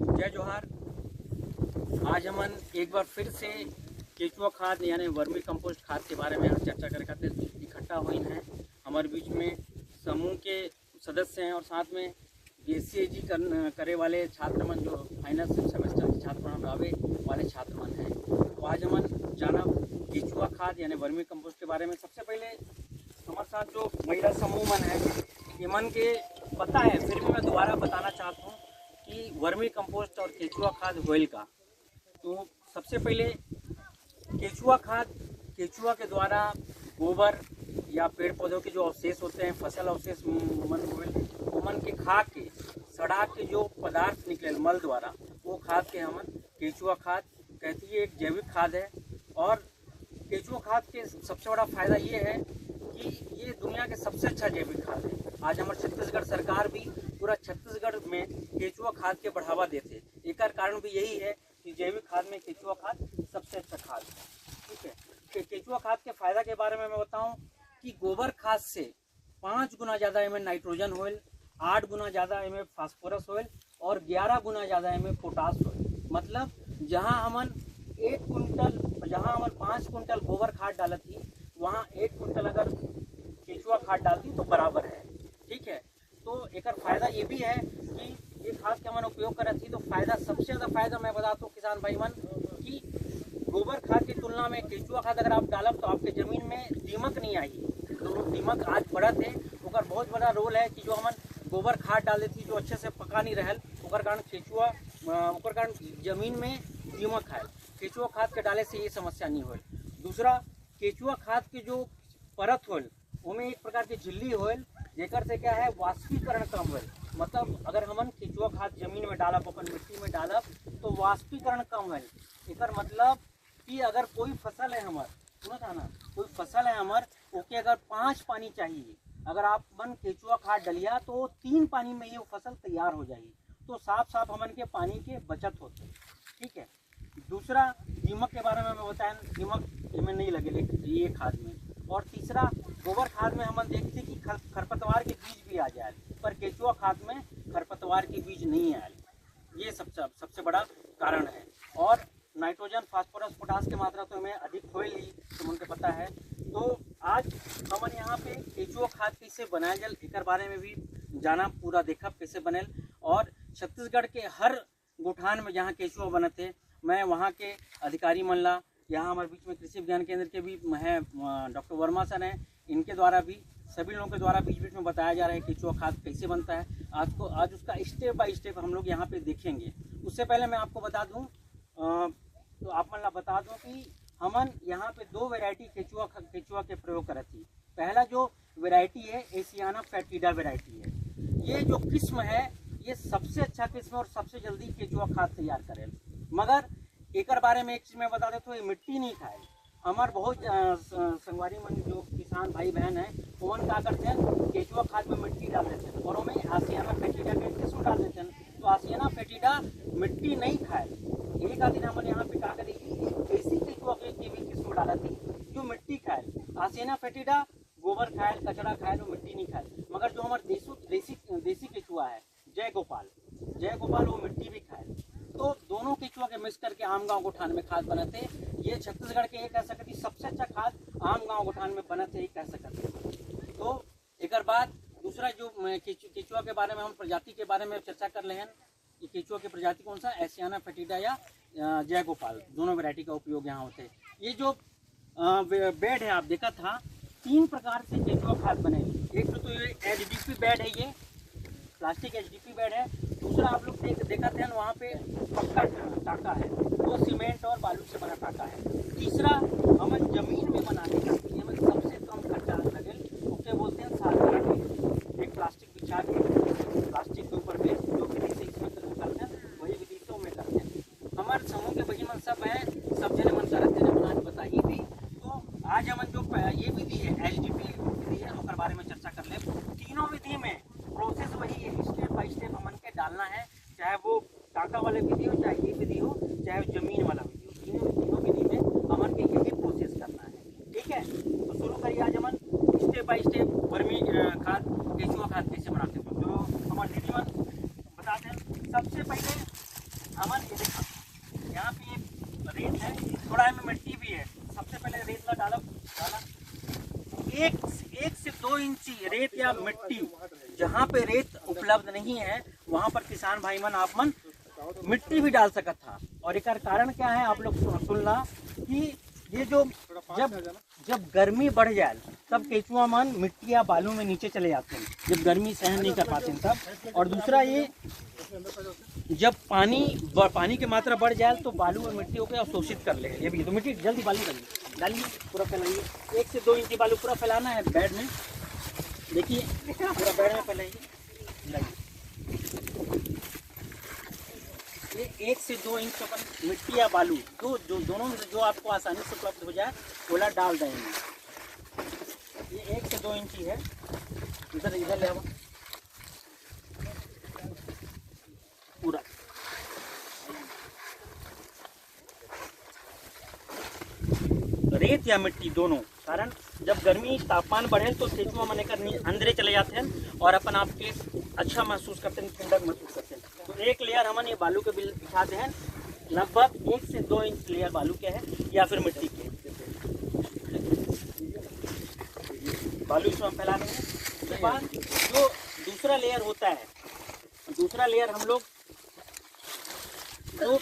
जय जोहार। आज हम एक बार फिर से केचुआ खाद यानी वर्मी कंपोस्ट खाद के बारे में चर्चा करे खातिर इकट्ठा हुई हैं। हमारे बीच में समूह के सदस्य हैं और साथ में BSc करे वाले छात्रमन जो फाइनल सेमेस्टर के छात्रमन आवे वाले छात्रमन हैं। तो आज हम जाना केचुआ खाद यानी वर्मी कंपोस्ट के बारे में। सबसे पहले हमारे साथ जो महिला समूह मन है ये मन के पता है, फिर भी मैं दोबारा बताना चाहता हूँ कि वर्मी कंपोस्ट और केचुआ खाद होइल का। तो सबसे पहले केचुआ खाद, केचुआ के द्वारा गोबर या पेड़ पौधों के जो अवशेष होते हैं, फसल अवशेष मन होइल, वो मन के खा के सड़ा के जो पदार्थ निकले मल द्वारा, वो खाद के हम केचुआ खाद कहती है। एक जैविक खाद है और केचुआ खाद के सबसे बड़ा फायदा ये है कि ये दुनिया के सबसे अच्छा जैविक खाद है। आज हमारे छत्तीसगढ़ सरकार भी पूरा छत्तीसगढ़ में केचुआ खाद के बढ़ावा देते। एक कारण भी यही है कि जैविक खाद में केचुआ खाद सबसे अच्छा खाद है। ठीक है। केचुआ खाद के फायदा के बारे में मैं बताऊं कि गोबर खाद से 5 गुना ज़्यादा इनमें नाइट्रोजन होइल, 8 गुना ज़्यादा इनमें फास्फोरस होइल और 11 गुना ज़्यादा इनमें पोटास होइल। मतलब जहाँ हमन 5 कुंटल गोबर खाद डालत थी, वहाँ 1 कुंटल अगर केचुआ खाद डालती तो बराबर है। ठीक है। तो एक फायदा ये भी है कि ये खाद के हमन उपयोग करत थी तो फायदा, सबसे ज़्यादा फायदा मैं बताता हूँ किसान भाई मन कि गोबर खाद की तुलना में केचुआ खाद अगर आप डालब तो आपके ज़मीन में दीमक नहीं आई। तो दीमक आज बढ़त है, उसका बहुत बड़ा रोल है कि जो हमन गोबर खाद डाल देती जो अच्छे से पका नहीं रहल, उसका कारण केचुआ उसका कारण जमीन में दीमक आयल। केचुआ खाद के डाले से ये समस्या नहीं होल। दूसरा, केचुआ खाद के जो परत होल उनमें एक प्रकार की झिल्ली होल, जेकर से क्या है वाष्पीकरण कम होल। मतलब अगर हमन केचुआ खाद जमीन में डालब, अपन मिट्टी में डालब तो वाष्पीकरण कम होल। एक मतलब कि अगर कोई फसल है हमार, सुनो था ना, कोई फसल है हमार, ओके अगर 5 पानी चाहिए, अगर आप मन केचुआ खाद डलिया तो 3 पानी में ये फसल तैयार हो जाएगी। तो साफ साफ हमन के पानी के बचत होते। ठीक है। दूसरा, दीमक के बारे में मैं बताया, दीमक इनमें नहीं लगे ये खाद में। और तीसरा, गोबर खाद में हम देखते कि खरपतवार के बीज भी आ जाए, पर केचुआ खाद में खरपतवार के बीज नहीं आए। ये सबसे बड़ा कारण है। और नाइट्रोजन, फास्फोरस, पोटास की मात्रा तो हमें अधिक होए ही, तो मुझे पता है। तो आज हमन यहाँ पे केचुआ खाद कैसे बनाए जल एक बारे में भी जाना, पूरा देखा कैसे बनेल। और छत्तीसगढ़ के हर गोठान में जहाँ केचुआ बनते, मैं वहाँ के अधिकारी मन ला, यहाँ हमारे बीच में कृषि विज्ञान केंद्र के भी हैं डॉक्टर वर्मा सर हैं, इनके द्वारा भी, सभी लोगों के द्वारा बीच बीच में बताया जा रहा है केचुआ खाद कैसे बनता है। आज उसका स्टेप बाय स्टेप हम लोग यहाँ पे देखेंगे। उससे पहले मैं आपको बता दूँ, तो आप मन ला बता दूँ कि हमन यहाँ पे 2 वैरायटी केचुआ के प्रयोग करत थी। पहला जो वैरायटी है एशियाना फेटिडा वैरायटी है। ये जो किस्म है ये सबसे अच्छा किस्म और सबसे जल्दी केचुआ खाद तैयार करे। मगर एक बारे में एक चीज मैं बता देता हूँ, ये मिट्टी नहीं खाए। हमारे बहुत संगवारी मन जो किसान भाई बहन है वो क्या करते हैं, केचुआ खाद में मिट्टी डाल देते हैं और उनमें आसियाना फेटिडा के किस्म डाल देते हैं। तो आसियाना फेटिडा मिट्टी नहीं खाए। एक आदि हमने यहाँ पे क्या करेगी, देसी केचुआ की भी किस्म डाला थी जो मिट्टी खाए। आसियाना फेटिडा गोबर खाए, कचरा खाए, तो मिट्टी नहीं खाए। मगर जो हमारे देसी केचुआ है जय गोपाल वो मिट्टी भी खाए। तो दोनों केचुआ के मिक्स करके आम गांव गोठान में खाद बनाते। ये छत्तीसगढ़ के एक कह सकते सबसे अच्छा खाद आम गांव गोठान में बनाते ही कह सकते। तो एक बाद दूसरा जो केचुआ के बारे में हम प्रजाति के बारे में चर्चा कर रहे हैं, ये केचुआ की प्रजाति कौन सा, एशियाना फेटिडा या जय गोपाल, दोनों वैरायटी का उपयोग यहाँ होते हैं। ये जो बेड है आप देखा था, 3 प्रकार से केचुआ खाद बने। एक तो ये HDP बेड है, ये प्लास्टिक HDP बेड है। दूसरा आप लोग देखा थे वहाँ पे पक्का टाका है, वो सीमेंट और बालू से बना टाका है। तीसरा हम जमीन में बनाते हैं, हमें सबसे कम खर्चा लगे, उसे बोलते हैं साधारण बेड। एक प्लास्टिक बिछा के प्लास्टिक के ऊपर बेड, जो विधि से इसमें करते हैं वही विधि से में करते हैं। हमारे समूह के बही मन सब है, सब जने मन करते हैं, मन आज बताइए भी। तो आज हम जो ये विधि है HDP विधि है, उसके बारे में चर्चा कर ले। तीनों विधि में प्रोसेस वही है, स्टेप बाय स्टेप हमन के डालना है, चाहे वो टाका वाले विधि हो, चाहे ये विधि हो, चाहे जमीन वाला विधि हो। तीनों विधि में हमन के यही प्रोसेस करना है। ठीक है। तो शुरू करिए आज हमन स्टेप बाय स्टेप वर्मी खाद, केचुआ खाद कैसे बनाते हैं। जो हमारे दीदी मन बताते हैं, सबसे पहले अमन ये देखा, यहाँ पे ये रेत है, थोड़ा में मिट्टी भी है। सबसे पहले रेत डाला, एक से 2 इंच रेत या मिट्टी, जहाँ पे रेत उपलब्ध नहीं है वहाँ पर किसान भाई मन आप मन मिट्टी भी डाल सकता था। और एक कारण क्या है आप लोग सुनना कि ये जो जब गर्मी बढ़ जाए तब केचुआ मन मिट्टी या बालू में नीचे चले जाते हैं, जब गर्मी सहन नहीं कर पाते हैं तब। और दूसरा ये जब पानी की मात्रा बढ़ जाए तो बालू और मिट्टी होकर अवशोषित कर ले। ये भी तो मिट्टी जल्दी बालू डालिए, पूरा फैलाइए। 1 से 2 इंच बालू पूरा फैलाना है बेड में। देखिए पूरा बेड में फैलाइए। ये 1 से 2 इंच अपन मिट्टी या बालू जो दोनों में से जो आपको आसानी से उपलब्ध हो जाए ओला डाल देंगे। ये 1 से 2 इंच ही है। इधर ले आओ पूरा। रेत या मिट्टी दोनों, कारण जब गर्मी तापमान बढ़े तो केचुआ मन कर अंदरे चले जाते हैं और अपन आपके अच्छा महसूस करते हैं, ठंडक महसूस करते हैं। तो एक लेयर हमन ये बालू के बिछाते हैं, लगभग 1 से 2 इंच लेयर बालू के है या फिर मिट्टी के बालू इसमें फैला देंगे। उसके बाद जो दूसरा लेयर होता है, दूसरा लेयर हम लोग तो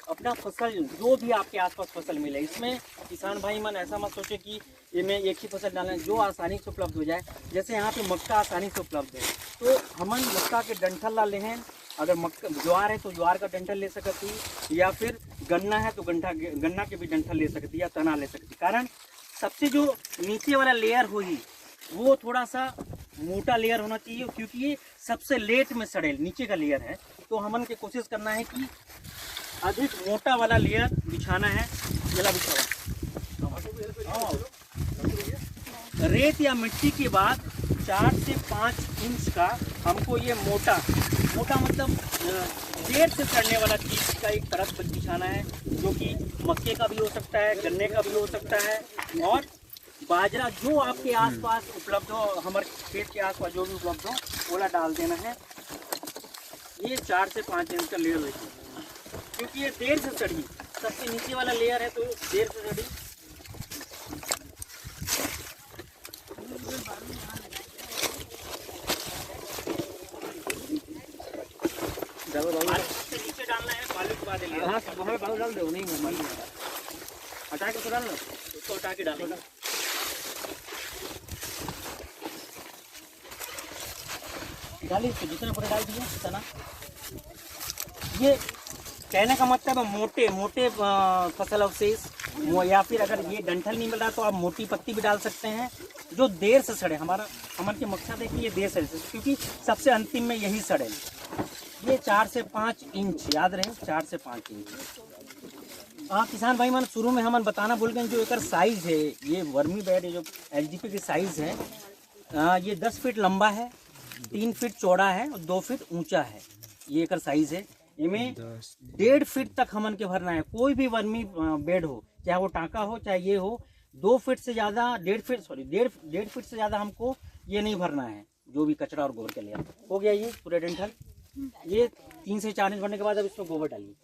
अपना फसल जो भी आपके आसपास फसल मिले, इसमें किसान भाई मन ऐसा मत सोचे कि ये में एक ही फसल डालें, जो आसानी से उपलब्ध हो जाए। जैसे यहाँ पे मक्का आसानी से उपलब्ध है तो हमन मक्का के डंठल ला ले हैं। अगर मक्का ज्वार है तो ज्वार का डंठल ले सकती, या फिर गन्ना है तो गन्ना के भी डंठल ले सकती या तना ले सकती। कारण सबसे जो नीचे वाला लेयर होगी वो थोड़ा सा मोटा लेयर होना चाहिए, क्योंकि ये सबसे लेट में सड़े नीचे का लेयर है। तो हमन के कोशिश करना है कि अधिक मोटा वाला लेयर बिछाना है। जला बिछावा रेत या मिट्टी के बाद 4 से 5 इंच का हमको ये मोटा मतलब 1.5 से सड़ने वाला चीज का एक परत बिछाना है, जो कि मक्के का भी हो सकता है, गन्ने का भी हो सकता है, और बाजरा जो आपके आसपास उपलब्ध हो, हमारे खेत के आसपास जो भी उपलब्ध हो ओला डाल देना है। ये 4 से 5 इंच का लेयर रखिए, क्योंकि ये देर से सड़ी, सबसे नीचे वाला लेयर है तो देर से सड़ी। नीचे डालना है बालू के बाद, हाँ वहाँ बालू डाल दो, नहीं हटा के तो डालना, उसको हटा के डालेंगे। डालिए इसको, जितना पूरा डाल दिया तना। ये कहने का मतलब है मोटे फसल अवशेष, या फिर अगर ये डंठल नहीं मिल रहा तो आप मोटी पत्ती भी डाल सकते हैं, जो देर से सड़े। हमारे के मकसद है कि ये देर से, क्योंकि सबसे अंतिम में यही सड़े। ये 4 से 5 इंच याद रहे, 4 से 5 इंच। किसान भाई मन शुरू में हमन बताना भूल गए, जो एक साइज है ये वर्मी बेड, जो एलजीपी की साइज है, ये 10 फीट लंबा है, 3 फीट चौड़ा है और 2 फीट ऊंचा है। ये एक साइज है। इनमें 1.5 फीट तक हमन के भरना है। कोई भी वर्मी बेड हो, चाहे वो टाँका हो चाहे ये हो, 2 फीट से ज़्यादा 1.5 फीट से ज़्यादा हमको ये नहीं भरना है, जो भी कचरा और गोबर के लिए। हो गया ये पूरे डंठल। ये 3 से 4 इंच भरने के बाद अब इसमें गोबर डालिए।